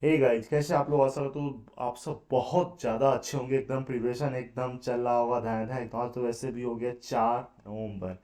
Hey guys, कैसे आप लोग? आशा करता हूँ आप सब बहुत ज़्यादा अच्छे होंगे। एकदम प्रिपरेशन एकदम चल रहा होगा, ध्यान ध्यान एकदम। तो वैसे भी हो गया 4 नवंबर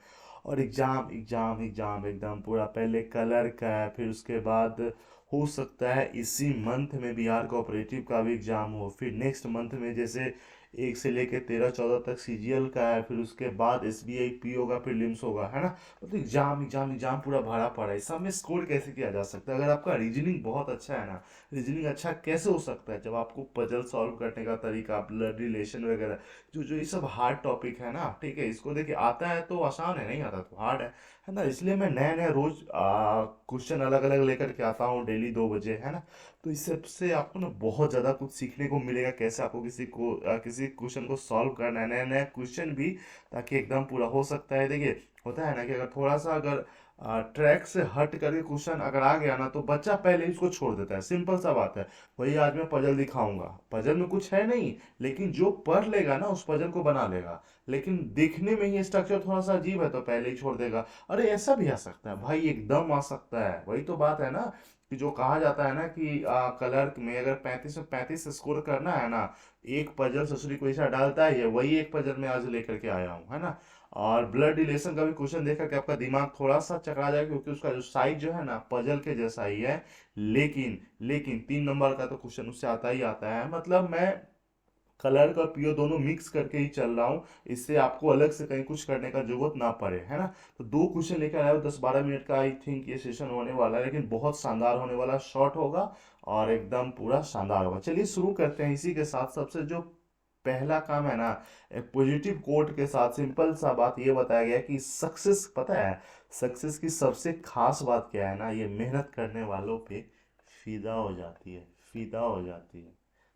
और एग्ज़ाम एग्ज़ाम एग्ज़ाम एकदम पूरा। पहले कलर का है, फिर उसके बाद हो सकता है इसी मंथ में बिहार कोऑपरेटिव का भी एग्ज़ाम हो। फिर नेक्स्ट मंथ में जैसे 1 से लेकर 13 14 तक सीजीएल का है। फिर उसके बाद एसबीआई पी होगा, फिर लिम्स होगा, है ना। तो एग्जाम एग्जाम एग्जाम पूरा भरा पड़ा है। सब में स्कोर कैसे किया जा सकता है? अगर आपका रीजनिंग बहुत अच्छा है ना, रीजनिंग अच्छा कैसे हो सकता है जब आपको पजल सॉल्व करने का तरीका, ब्लड रिलेशन वगैरह, जो जो ये सब हार्ड टॉपिक है ना, ठीक है, इसको देखिए आता है तो आसान है, नहीं आता तो हार्ड है ना। इसलिए मैं नया नया रोज क्वेश्चन अलग अलग लेकर के आता हूँ डेली 2 बजे, है ना। तो इस सबसे आपको ना बहुत ज़्यादा कुछ सीखने को मिलेगा, कैसे आपको किसी क्वेश्चन को सॉल्व करना है, नया नया क्वेश्चन भी, ताकि एकदम पूरा हो सकता है। देखिए, होता है ना कि अगर थोड़ा सा अगर ट्रैक से हट करके क्वेश्चन अगर आ गया ना, तो बच्चा पहले ही उसको छोड़ देता है। सिंपल सा बात है। वही आज मैं पजल दिखाऊंगा, पजल में कुछ है नहीं, लेकिन जो पढ़ लेगा ना उस पजल को बना लेगा। लेकिन देखने में ही स्ट्रक्चर थोड़ा सा अजीब है तो पहले ही छोड़ देगा। अरे ऐसा भी आ सकता है भाई, एकदम आ सकता है। वही तो बात है ना, कि जो कहा जाता है ना कि क्लर्क में अगर 35 में 35 स्कोर करना है ना, एक पजल ससुरी पैसा डालता है, ये वही एक पजल में आज लेकर के आया हूँ, है ना। और ब्लड रिलेशन का भी क्वेश्चन देखा कि आपका दिमाग थोड़ा सा चकरा जाएगा, क्योंकि उसका जो साइज जो है ना पजल के जैसा ही है। लेकिन लेकिन 3 नंबर का तो क्वेश्चन उससे आता ही आता है। मतलब मैं कलर का पीओ दोनों मिक्स करके ही चल रहा हूँ, इससे आपको अलग से कहीं कुछ करने का जरूरत ना पड़े, है ना। तो 2 क्वेश्चन लेकर आया हूँ, 10 12 मिनट का आई थिंक ये सेशन होने वाला है, लेकिन बहुत शानदार होने वाला, शॉर्ट होगा और एकदम पूरा शानदार होगा। चलिए शुरू करते हैं। इसी के साथ सबसे जो पहला काम है ना, एक पॉजिटिव कोट के साथ सिंपल सा बात ये बताया गया है कि सक्सेस, पता है सक्सेस की सबसे खास बात क्या है ना, ये मेहनत करने वालों पे फिदा हो जाती है, फिदा हो जाती है।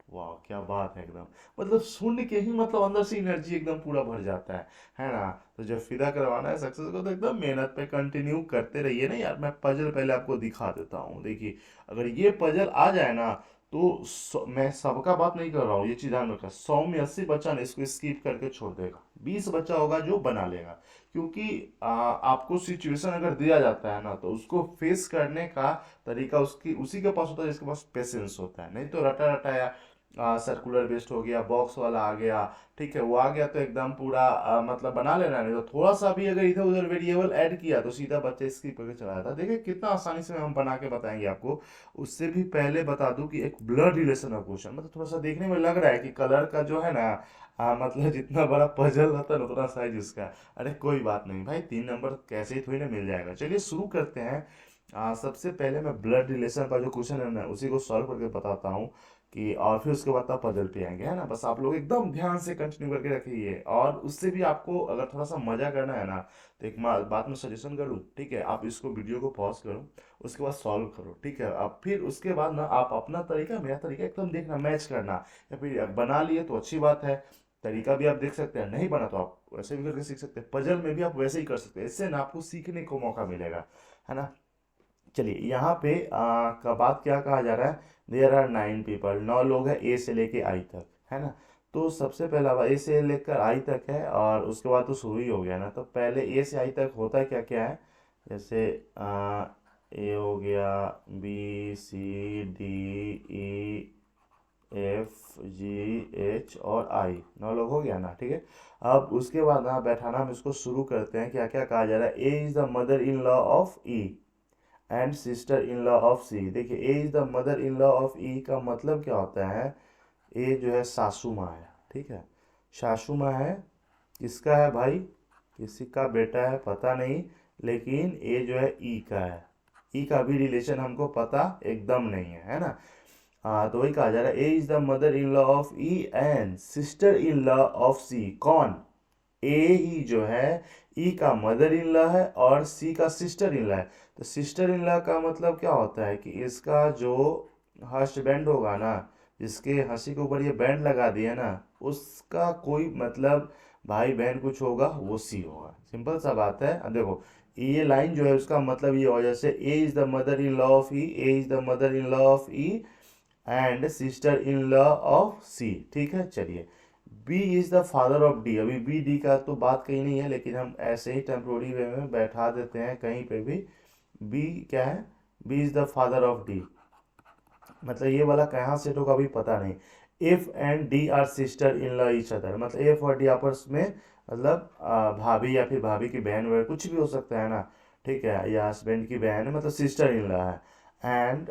वाह क्या बात है एकदम। मतलब सुन के ही मतलब अंदर से एनर्जी एकदम पूरा भर जाता है ना। तो जब फिदा करवाना है सक्सेस को, तो एकदम मेहनत पे कंटिन्यू करते रहिए ना यार। मैं पजल पहले आपको दिखा देता हूँ, देखिए। अगर ये पजल आ जाए ना, तो मैं सबका बात नहीं कर रहा हूँ, ये चीज ध्यान रखना। 100 में 80 बच्चा ने इसको स्किप करके छोड़ देगा, 20 बच्चा होगा जो बना लेगा। क्योंकि आपको सिचुएशन अगर दिया जाता है ना, तो उसको फेस करने का तरीका उसकी उसी के पास होता है जिसके पास पेशेंस होता है। नहीं तो रटा रटाया सर्कुलर बेस्ड हो गया, बॉक्स वाला आ गया, ठीक है, वो आ गया तो एकदम पूरा मतलब बना लेना। नहीं तो थोड़ा सा भी अगर इधर उधर वेरिएबल ऐड किया तो सीधा बच्चे स्किप करके चला जाता है। देखिए कितना आसानी से हम बना के बताएंगे आपको। उससे भी पहले बता दूं कि एक ब्लड रिलेशन का क्वेश्चन, मतलब थोड़ा सा देखने में लग रहा है कि कलर का जो है ना, मतलब जितना बड़ा पजल रहता है ना उतना साइज उसका। अरे कोई बात नहीं भाई, 3 नंबर कैसे ही थोड़ी ना मिल जाएगा। चलिए शुरू करते हैं। सबसे पहले मैं ब्लड रिलेशन का जो क्वेश्चन है ना उसी को सॉल्व करके बताता हूँ, कि और फिर उसके बाद आप पजल पे आएंगे, है ना। बस आप लोग एकदम ध्यान से कंटिन्यू करके रखिए। और उससे भी आपको अगर थोड़ा सा मजा करना है ना, तो एक बात में सजेशन करूँ, ठीक है, आप इसको वीडियो को पॉज करो, उसके बाद सॉल्व करो, ठीक है। अब फिर उसके बाद ना आप अपना तरीका मेरा तरीका एकदम देखना, मैच करना। या फिर बना लिए तो अच्छी बात है, तरीका भी आप देख सकते हैं, नहीं बना तो आप वैसे भी करके सीख सकते हैं। पजल में भी आप वैसे ही कर सकते हैं, इससे ना आपको सीखने को मौका मिलेगा, है ना। चलिए यहाँ पे का बात क्या कहा जा रहा है। देयर आर 9 पीपल, 9 लोग हैं ए से लेके आई तक, है ना। तो सबसे पहला ए से लेकर आई तक है, और उसके बाद तो शुरू ही हो गया ना। तो पहले ए से आई तक होता है क्या क्या है, जैसे ए हो गया, B C D E F G H और आई, 9 लोग हो गया ना, ठीक है। अब उसके बाद ना बैठाना हम इसको शुरू करते हैं। क्या क्या कहा जा रहा है, A is the mother in law of E and sister in law of C. देखिए, A is the mother in law of E का मतलब क्या होता है, ए जो है सासू माँ है, ठीक है, सासू माँ है। किसका है भाई, किसी का बेटा है पता नहीं, लेकिन ए जो है ई का है। ई का भी रिलेशन हमको पता एकदम नहीं है ना। तो वही कहा जा रहा है, A is the mother in law of E and sister in law of C. कौन, ए ही जो है ई का मदर इन लॉ है और सी का सिस्टर इन लॉ है। तो सिस्टर इन लॉ का मतलब क्या होता है कि इसका जो हस्बैंड होगा ना, जिसके हंसी के ऊपर ये बैंड लगा दिया ना, उसका कोई मतलब भाई बहन कुछ होगा वो सी होगा। सिंपल सा बात है। अब देखो, ये लाइन जो है उसका मतलब ये हो, जैसे A is the mother in law of E, A is the mother in law of E and sister in law of C, ठीक है। चलिए, B is the father of D. अभी बी डी का तो बात कहीं नहीं है, लेकिन हम ऐसे ही टेम्पोरी वे में बैठा देते हैं कहीं पे भी। बी क्या है, B is the father of D, मतलब ये वाला कहाँ सेट होगा अभी पता नहीं। If and D are sister in law each other, मतलब एफ और डी आपस में, मतलब भाभी या फिर भाभी की बहन वगैरह कुछ भी हो सकता है ना, ठीक है, या हस्बैंड की बहन है, मतलब सिस्टर इन लॉ है। And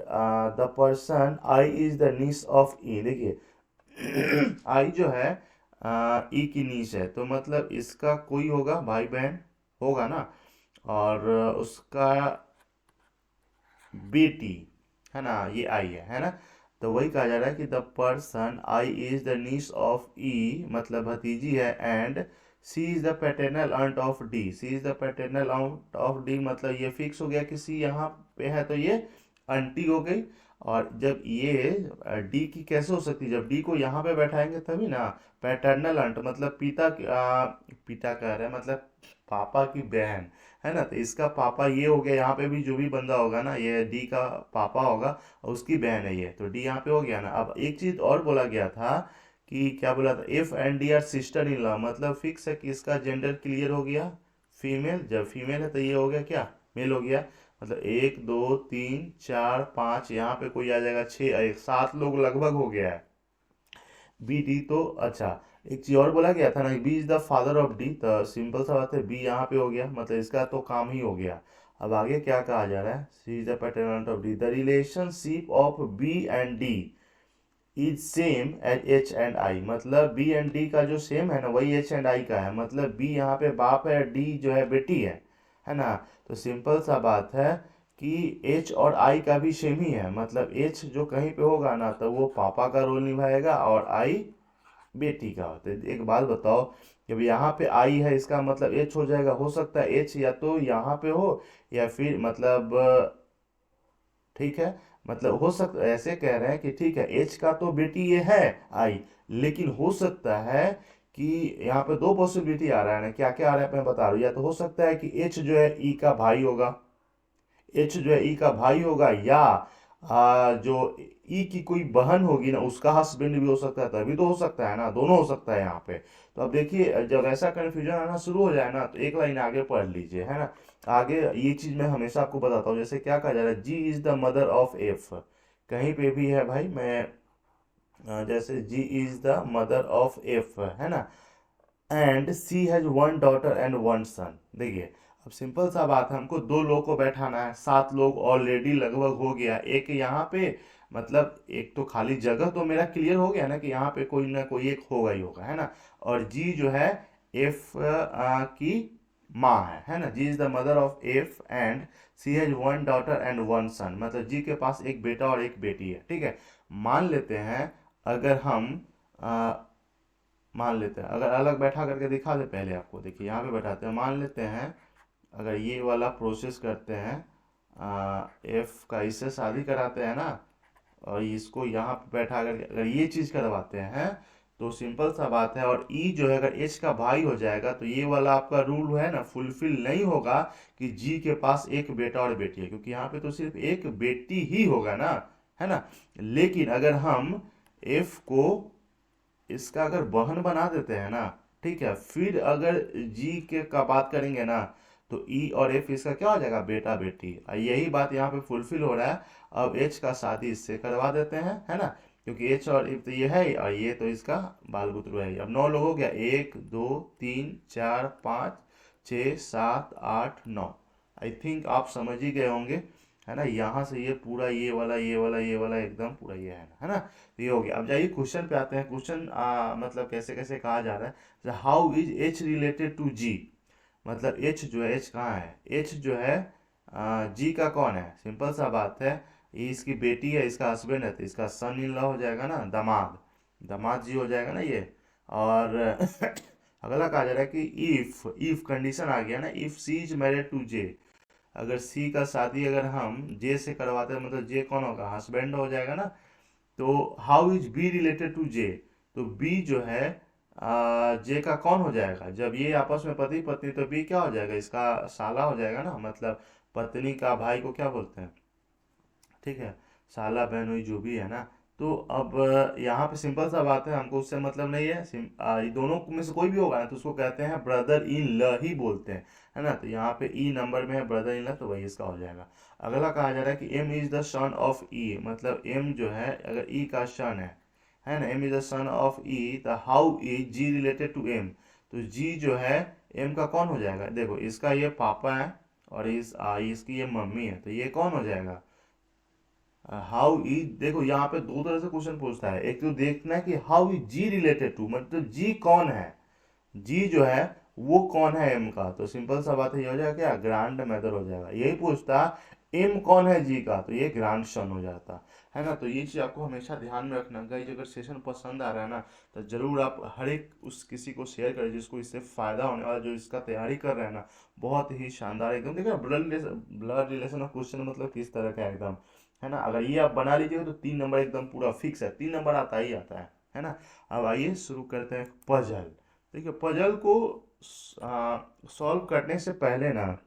the person I is the niece of E, देखिए आई जो है ई की नीस है, तो मतलब इसका कोई होगा भाई बहन होगा ना, और उसका बेटी है ना, ये आई है ना। तो वही कहा जा रहा है कि the person I is the niece of E, मतलब भतीजी है, and C is the paternal aunt of D, C is the paternal aunt of D, मतलब ये फिक्स हो गया कि सी यहाँ पे है तो ये आंटी हो गई। और जब ये डी की कैसे हो सकती है, जब डी को यहाँ पे बैठाएंगे तभी ना। पैटर्नल आंट मतलब पिता कह रहे हैं, मतलब पापा की बहन है ना, तो इसका पापा ये हो गया, यहाँ पे भी जो भी बंदा होगा ना ये डी का पापा होगा, और उसकी बहन है ये, तो डी यहाँ पे हो गया ना। अब एक चीज और बोला गया था कि क्या बोला था, if and D are sister in law, मतलब फिक्स है कि इसका जेंडर क्लियर हो गया, फीमेल, जब फीमेल है तो ये हो गया क्या, मेल हो गया। मतलब 1 2 3 4 5, यहाँ पे कोई आ जाएगा 6, 7 लोग लगभग हो गया है। बी डी तो अच्छा, एक चीज और बोला गया था ना, B is the father of D, तो सिंपल सा बात है बी यहाँ पे हो गया, मतलब इसका तो काम ही हो गया। अब आगे क्या कहा जा रहा है, C is the pattern of D, the relationship of B and D is same as H and I, मतलब बी एंड डी का जो सेम है ना वही एच एंड आई का है, मतलब बी यहाँ पे बाप है, डी जो है बेटी है ना। तो सिंपल सा बात है कि एच और आई का भी सेम ही है, मतलब एच जो कहीं पे होगा ना तो वो पापा का रोल निभाएगा, और आई बेटी का होता है। एक बात बताओ, जब यहाँ पे आई है इसका मतलब एच हो जाएगा, हो सकता है एच या तो यहाँ पे हो, या फिर मतलब ठीक है, मतलब हो सकता, ऐसे कह रहे हैं कि ठीक है एच का तो बेटी ये है आई, लेकिन हो सकता है कि यहाँ पे दो पॉसिबिलिटी आ रहा है ना, क्या क्या आ रहा है मैं बता रहा हूँ, या तो हो सकता है कि एच जो है ई का भाई होगा, एच जो है ई का भाई होगा, या जो ई की कोई बहन होगी ना उसका हस्बैंड भी हो सकता है, तभी तो हो सकता है ना, दोनों हो सकता है यहाँ पे। तो अब देखिए जब ऐसा कंफ्यूजन आना शुरू हो जाए ना तो एक लाइन आगे पढ़ लीजिए, है ना। आगे ये चीज मैं हमेशा आपको बताता हूँ, जैसे क्या कहा जा रहा है, G is the mother of F, कहीं पे भी है भाई, मैं जैसे G is the mother of F है ना, and C has one daughter and one son. देखिए अब सिंपल सा बात है, हमको दो लोग को बैठाना है, 7 लोग ऑलरेडी लगभग हो गया, एक यहाँ पे, मतलब एक तो खाली जगह तो मेरा क्लियर हो गया ना कि यहाँ पे कोई ना कोई एक होगा ही होगा, है ना। और जी जो है एफ की माँ है ना, G is the mother of F, and C has one daughter and one son, मतलब जी के पास एक बेटा और एक बेटी है, ठीक है। मान लेते हैं अगर हम मान लेते हैं, अगर अलग बैठा करके दिखा दे पहले आपको, देखिए यहाँ पे बैठाते हैं, मान लेते हैं अगर ये वाला प्रोसेस करते हैं, एफ का इससे शादी कराते हैं ना, और इसको यहाँ पे बैठा करके अगर ये चीज़ करवाते हैं, तो सिंपल सा बात है, और ई जो है अगर एच का भाई हो जाएगा तो ये वाला आपका रूल है ना फुलफिल नहीं होगा कि जी के पास एक बेटा और बेटी है, क्योंकि यहाँ पे तो सिर्फ एक बेटी ही होगा ना, है ना। लेकिन अगर हम एफ को इसका अगर बहन बना देते हैं ना, ठीक है, फिर अगर जी के का बात करेंगे ना, तो ई और एफ इसका क्या हो जाएगा, बेटा बेटी, यही बात यहाँ पे फुलफिल हो रहा है। अब एच का शादी इससे करवा देते हैं, है ना, क्योंकि एच और एफ तो ये है ही, और ये तो इसका बाल बुतरू है ही। अब 9 लोग हो गया, 1 2 3 4 5 6 7 8 9, आई थिंक आप समझ ही गए होंगे, है ना। यहाँ से ये पूरा ये वाला ये वाला ये वाला एकदम पूरा ये है ना। तो ये हो गया। अब जाइए क्वेश्चन पे आते हैं, क्वेश्चन मतलब कैसे कैसे कहा जा रहा है, how is H related to G, मतलब एच जो है, एच कहाँ है, एच जो है जी का कौन है, सिंपल सा बात है, ये इसकी बेटी है, इसका हस्बैंड है, तो इसका सन इन लॉ हो जाएगा ना, दामाद, दामाद जी हो जाएगा ना ये। और अगला कहा जा रहा है कि इफ कंडीशन आ गया ना, if C is married to J, अगर सी का शादी अगर हम जे से करवाते हैं, मतलब जे कौन होगा, हस्बैंड हो जाएगा ना। तो how is B related to J, तो बी जो है जे का कौन हो जाएगा, जब ये आपस में पति पत्नी, तो बी क्या हो जाएगा, इसका साला हो जाएगा ना, मतलब पत्नी का भाई को क्या बोलते हैं, ठीक है, साला बहन हुई जो भी है ना। तो अब यहाँ पे सिंपल सा बात है, हमको उससे मतलब नहीं है, ये दोनों में से कोई भी होगा ना तो उसको कहते हैं ब्रदर इन ल ही बोलते हैं, है ना। तो यहाँ पे ई नंबर में है ब्रदर इन लॉ, तो वही इसका हो जाएगा। अगला कहा जा रहा है कि M is the son of E, मतलब एम जो है अगर ई का सन है ना, M is the son of E, तो how is G related to M. तो जी जो है एम का कौन हो जाएगा, देखो इसका ये पापा है और इसकी ये मम्मी है, तो ये कौन हो जाएगा, हाउ इज। देखो यहाँ पे दो तरह से क्वेश्चन पूछता है, एक तो देखना है कि how is G related to, मतलब जी कौन है, जी जो है वो कौन है एम का। तो सिंपल सा बात है, ये हो जाएगा क्या, ग्रांड मदर हो जाएगा। यही पूछता एम कौन है जी का, तो ये ग्रांड सन हो जाता है ना। तो ये चीज आपको हमेशा ध्यान में रखना। गाइस अगर सेशन पसंद आ रहा है ना, तो जरूर आप हर एक उस किसी को शेयर करें जिसको इससे फायदा होने वाला, जो इसका तैयारी कर रहे हैं ना। बहुत ही शानदार एकदम, देखो ब्लड रिलेशन ऑफ क्वेश्चन मतलब किस तरह का एकदम, है ना। अगर ये आप बना लीजिएगा तो 3 नंबर एकदम पूरा फिक्स है, 3 नंबर आता ही आता है ना। अब आइए शुरू करते हैं पजल। देखिए पजल को सॉल्व करने से पहले ना,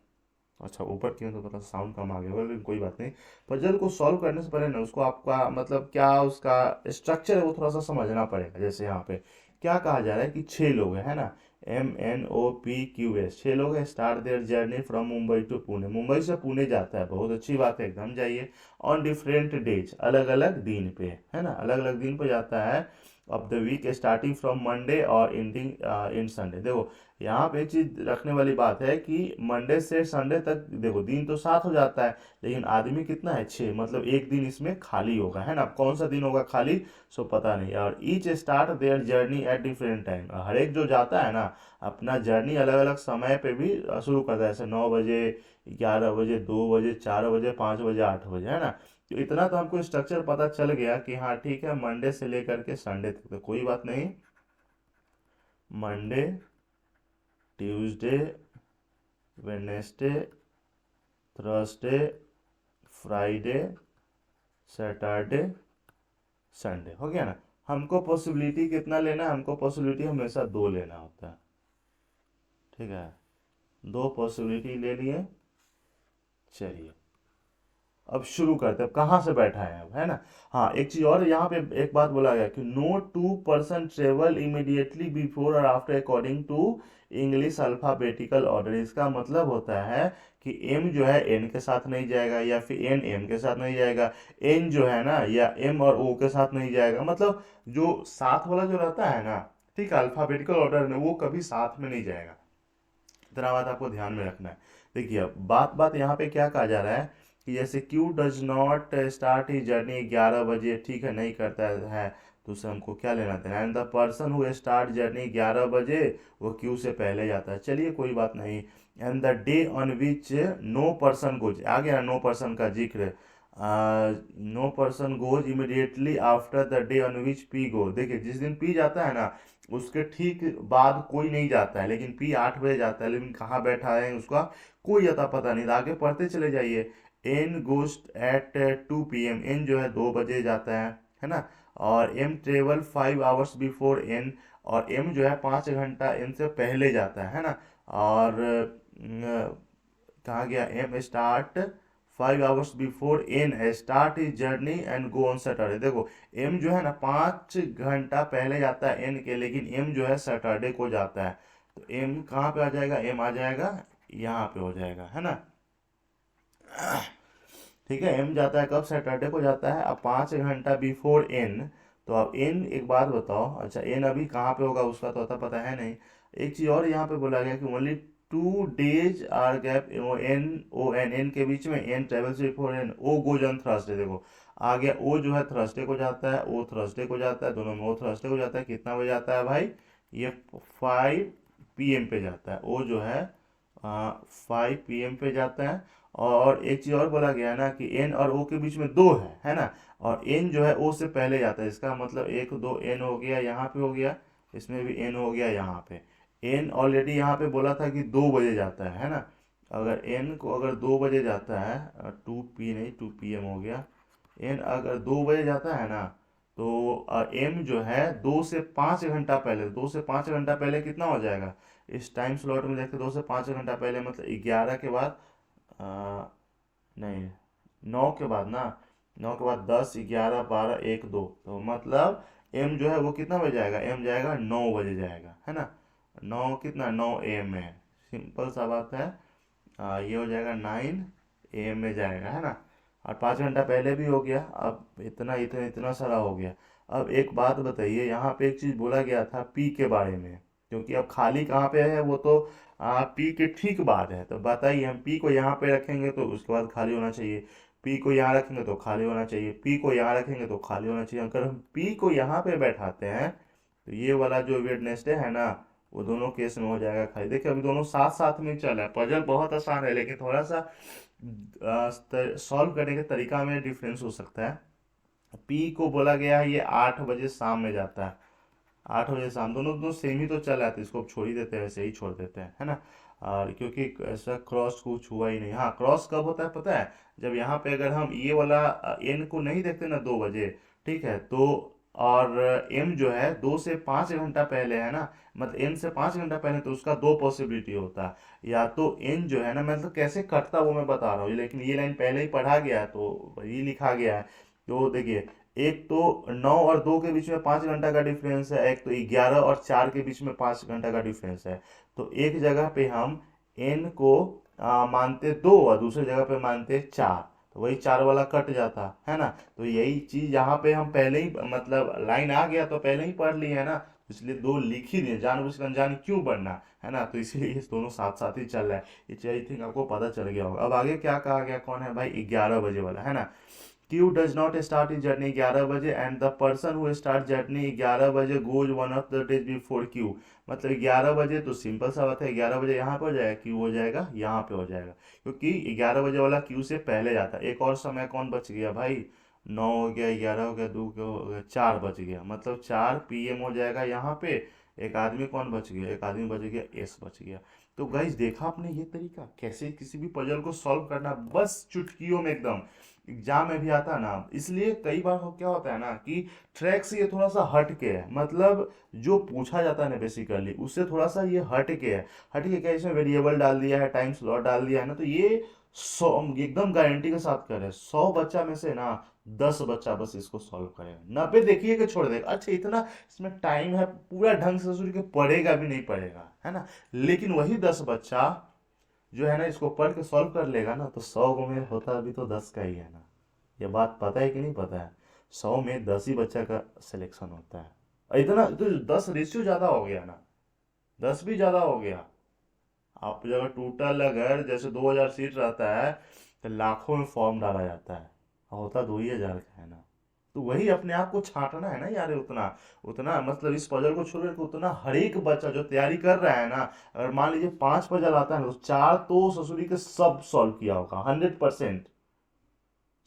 अच्छा ऊपर क्यों, तो थोड़ा साउंड कम आ गया, लेकिन कोई बात नहीं। पजल को सॉल्व करने से पहले ना उसको आपका मतलब क्या उसका स्ट्रक्चर है वो थोड़ा सा समझना पड़ेगा। जैसे यहाँ पे क्या कहा जा रहा है कि 6 लोग हैं, है ना, MNOPQS, 6 लोग हैं, start their journey from Mumbai to Pune, Mumbai से पुणे जाता है, बहुत अच्छी बात है एकदम, जाइए। ऑन डिफरेंट डेज, अलग अलग दिन पे, है ना, अलग अलग दिन पे जाता है। Of the week starting from Monday और एंडिंग इन संडे। देखो यहाँ पे एक चीज रखने वाली बात है कि मंडे से संडे तक देखो दिन तो 7 हो जाता है, लेकिन आदमी कितना है, 6, मतलब एक दिन इसमें खाली होगा, है ना। अब कौन सा दिन होगा खाली, सो पता नहीं। और each start their journey at different time, हर एक जो जाता है ना अपना जर्नी अलग अलग समय पे भी शुरू करता है, जैसे 9 बजे, 11 बजे, 2 बजे, 4 बजे, 5 बजे, 8 बजे, है ना। तो इतना तो हमको स्ट्रक्चर पता चल गया कि हाँ ठीक है, मंडे से लेकर के संडे तक तो कोई बात नहीं। Monday, Tuesday, Wednesday, Thursday, Friday, Saturday, Sunday, हो गया ना। हमको पॉसिबिलिटी कितना लेना है, हमको पॉसिबिलिटी हमेशा 2 लेना होता है, ठीक है, 2 पॉसिबिलिटी ले लिए। चलिए अब शुरू करते हैं, अब कहाँ से बैठा है अब, है ना। हाँ एक चीज और यहाँ पे एक बात बोला गया कि no 2 person travel immediately before और after according to English alphabetical order. इसका मतलब होता है कि एम जो है एन के साथ नहीं जाएगा, या फिर एन एम के साथ नहीं जाएगा, एन जो है ना या एम और ओ के साथ नहीं जाएगा, मतलब जो साथ वाला जो रहता है ना, ठीक है, अल्फाबेटिकल ऑर्डर में वो कभी साथ में नहीं जाएगा। इतना बात आपको ध्यान में रखना है। देखिए अब बात बात यहाँ पे क्या कहा जा रहा है कि जैसे Q does not start he journey 11 बजे, ठीक है, नहीं करता है, तो उससे हमको क्या लेना था, and the person who start journey 11 बजे वो क्यू से पहले जाता है, चलिए कोई बात नहीं। And the day on which no person goes, आ गया नो पर्सन का जिक्र, no person goes immediately after the day on which P go. देखिए जिस दिन पी जाता है ना उसके ठीक बाद कोई नहीं जाता है, लेकिन पी 8 बजे जाता है, लेकिन कहाँ बैठा है उसका कोई अता पता नहीं। आगे पढ़ते चले जाइए। N goes at 2 PM, N जो है 2 बजे जाता है ना। और M travel 5 hours before N, और एम जो है 5 घंटा एन से पहले जाता है ना। और कहाँ गया, M start 5 hours before N start is journey and go on Saturday. देखो एम जो है ना 5 घंटा पहले जाता है एन के, लेकिन एम जो है सैटरडे को जाता है, तो एम कहाँ पे आ जाएगा, एम आ जाएगा यहाँ पे हो जाएगा, है ना। ठीक है, एम जाता है कब, सैटरडे को जाता है। अब 5 घंटा बिफोर एन, तो अब एन एक बात बताओ, अच्छा एन अभी कहाँ पे होगा उसका तो अता पता है नहीं। एक चीज और यहाँ पे बोला गया कि only 2 days are gap N O N, N के बीच में, N travels before N, O goes on Thursday. देखो आ गया, ओ जो है थर्सडे को जाता है, ओ थर्सडे को जाता है, दोनों में ओ थर्सडे को जाता है, कितना बजे जाता है भाई, ये 5 PM पे जाता है, ओ जो है 5 PM पे जाता है। और एक चीज और बोला गया है ना कि एन और ओ के बीच में 2 है ना, और एन जो है ओ से पहले जाता है, इसका मतलब 1 2 एन हो गया, यहाँ पे हो गया, इसमें भी एन हो गया, यहाँ पे एन ऑलरेडी यहाँ पे बोला था कि 2 बजे जाता है ना। अगर एन को अगर 2 बजे जाता है, 2 P नहीं 2 PM हो गया, एन अगर 2 बजे जाता है ना, तो एम जो है 2 से 5 घंटा पहले, 2 से 5 घंटा पहले कितना हो जाएगा, इस टाइम स्लॉट में देखते 2 से 5 घंटा पहले मतलब 11 के बाद, आ, नहीं 9 के बाद ना, 9 के बाद 10 11 12 1 2, तो मतलब एम जो है वो कितना बजे जाएगा, एम जाएगा 9 बजे जाएगा, है ना। 9 कितना 9 AM है, सिंपल सा बात है। ये हो जाएगा 9 AM में जाएगा, है ना। और 5 घंटा पहले भी हो गया, अब इतना इतना इतना सारा हो गया। अब एक बात बताइए, यहाँ पे एक चीज़ बोला गया था पी के बारे में, क्योंकि अब खाली कहाँ पे है वो तो पी के ठीक बाद है। तो बताइए, हम पी को यहाँ पे रखेंगे तो उसके बाद खाली होना चाहिए, पी को यहाँ रखेंगे तो खाली होना चाहिए, पी को यहाँ रखेंगे तो खाली होना चाहिए। अगर हम पी को यहाँ पे बैठाते हैं तो ये वाला जो वेडनेसडे है ना, वो दोनों केस में हो जाएगा खाली। देखिए अभी दोनों साथ साथ में चल रहा है, पजल बहुत आसान है, लेकिन थोड़ा सा सॉल्व करने के तरीका में डिफरेंस हो सकता है। पी को बोला गया है ये 8 बजे शाम में जाता है, 8 बजे शाम, दोनों दोनों सेम ही तो चल रहा है, तो इसको छोड़ ही देते हैं, वैसे ही छोड़ देते हैं, है ना। और क्योंकि ऐसा क्रॉस कुछ हुआ ही नहीं। हाँ, क्रॉस कब होता है पता है, जब यहाँ पे अगर हम ये वाला एन को नहीं देखते ना 2 बजे, ठीक है, तो और एम जो है 2 से 5 घंटा पहले है ना, मतलब एन से 5 घंटा पहले, तो उसका दो पॉसिबिलिटी होता है। या तो एन जो है ना, मतलब कैसे कटता वो मैं बता रहा हूँ, लेकिन ये लाइन पहले ही पढ़ा गया है तो वही लिखा गया है। तो देखिए, एक तो 9 और 2 के बीच में 5 घंटा का डिफरेंस है, एक तो 11 और 4 के बीच में 5 घंटा का डिफरेंस है। तो एक जगह पे हम एन को मानते 2 और दूसरी जगह पे मानते 4, तो वही 4 वाला कट जाता है ना। तो यही चीज यहाँ पे हम पहले ही, मतलब लाइन आ गया तो पहले ही पढ़ लिए है ना, इसलिए 2 लिख ही दिए, जानबूझ कर अनजान क्यों पढ़ना, है ना। तो इसीलिए ये दोनों साथ साथ ही चल रहा है। ये आई थिंक आपको पता चल गया होगा। अब आगे क्या कहा गया, कौन है भाई, 11 बजे वाला, है ना। Q does not start his journey 11 बजे and the person who start journey 11 बजे goes one of the days before Q। मतलब 11 बजे, तो सिंपल सा बात है, 11 बजे यहाँ पे हो जाएगा, Q हो जाएगा यहाँ पे हो जाएगा, क्योंकि 11 बजे वाला Q से पहले जाता है। एक और समय कौन बच गया भाई, 9 हो गया, 11 हो गया, 2 हो गया, 4 बच गया, मतलब 4 PM हो जाएगा यहाँ पे। एक आदमी कौन बच गया, एक आदमी बच गया, एस बच गया। तो गाइज देखा आपने ये तरीका कैसे किसी भी पजल को सॉल्व करना, बस चुटकियों में एकदम। एग्जाम में भी आता है ना, इसलिए कई बार क्या होता है ना कि ट्रैक से ये थोड़ा सा हट के है, मतलब जो पूछा जाता है ना बेसिकली उससे थोड़ा सा ये हट के है। हट के क्या, इसमें वेरिएबल डाल दिया है, टाइम स्लॉट डाल दिया है ना, तो ये 100 एकदम गारंटी के साथ करे, 100 बच्चा में से ना 10 बच्चा बस इसको सॉल्व करेगा, 90 देखिए कि छोड़ देगा। अच्छा, इतना इसमें टाइम है, पूरा ढंग से सोच के पढ़ेगा भी नहीं पढ़ेगा, है ना। लेकिन वही 10 बच्चा जो है ना इसको पढ़ के सॉल्व कर लेगा ना, तो 100 में होता अभी तो 10 का ही है ना। ये बात पता है कि नहीं पता है, 100 में 10 ही बच्चा का सिलेक्शन होता है। और इतना तो 10 रेशियो ज्यादा हो गया ना, 10 भी ज्यादा हो गया। आप अगर टोटल अगर जैसे 2000 सीट रहता है, तो लाखों में फॉर्म डाला जाता है, होता 2 ही हजार का है ना। तो वही अपने आप को छांटना है ना यार, उतना उतना, मतलब इस पजल को छोड़ के उतना हर एक बच्चा जो तैयारी कर रहा है ना, अगर मान लीजिए 5 पजल आता है ना, तो 4 तो ससुरी के सब सॉल्व किया होगा 100%।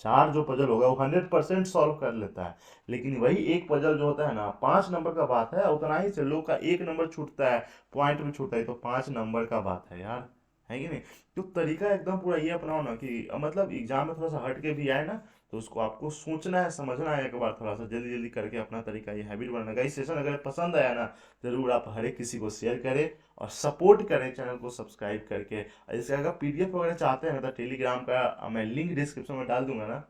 4 जो पजल होगा वो 100% सॉल्व कर लेता है। लेकिन वही एक पजल जो होता है ना, 5 नंबर का बात है, उतना ही से लोग का 1 नंबर छूटता है, पॉइंट में छूटता है, तो 5 नंबर का बात है यार, है कि नहीं। तो तरीका एकदम पूरा ये अपनाओ ना कि मतलब एग्जाम में थोड़ा सा हट के भी आए ना, तो उसको आपको सोचना है, समझना है, एक बार थोड़ा सा जल्दी जल्दी करके अपना तरीका ये हैबिट बनाना। इस सेशन अगर पसंद आया ना, जरूर आप हर एक किसी को शेयर करें और सपोर्ट करें, चैनल को सब्सक्राइब करके। और इसका अगर पीडीएफ वगैरह चाहते हैं ना, तो टेलीग्राम का मैं लिंक डिस्क्रिप्शन में डाल दूंगा ना,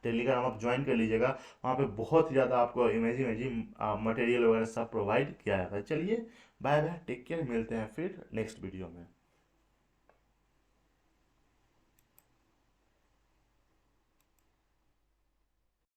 टेलीग्राम आप ज्वाइन कर लीजिएगा। वहाँ पे बहुत ही ज़्यादा आपको इमेजिंग इमेजिंग मटेरियल वगैरह सब प्रोवाइड किया जाता है। चलिए, बाय बाय, टेक केयर, मिलते हैं फिर नेक्स्ट वीडियो में।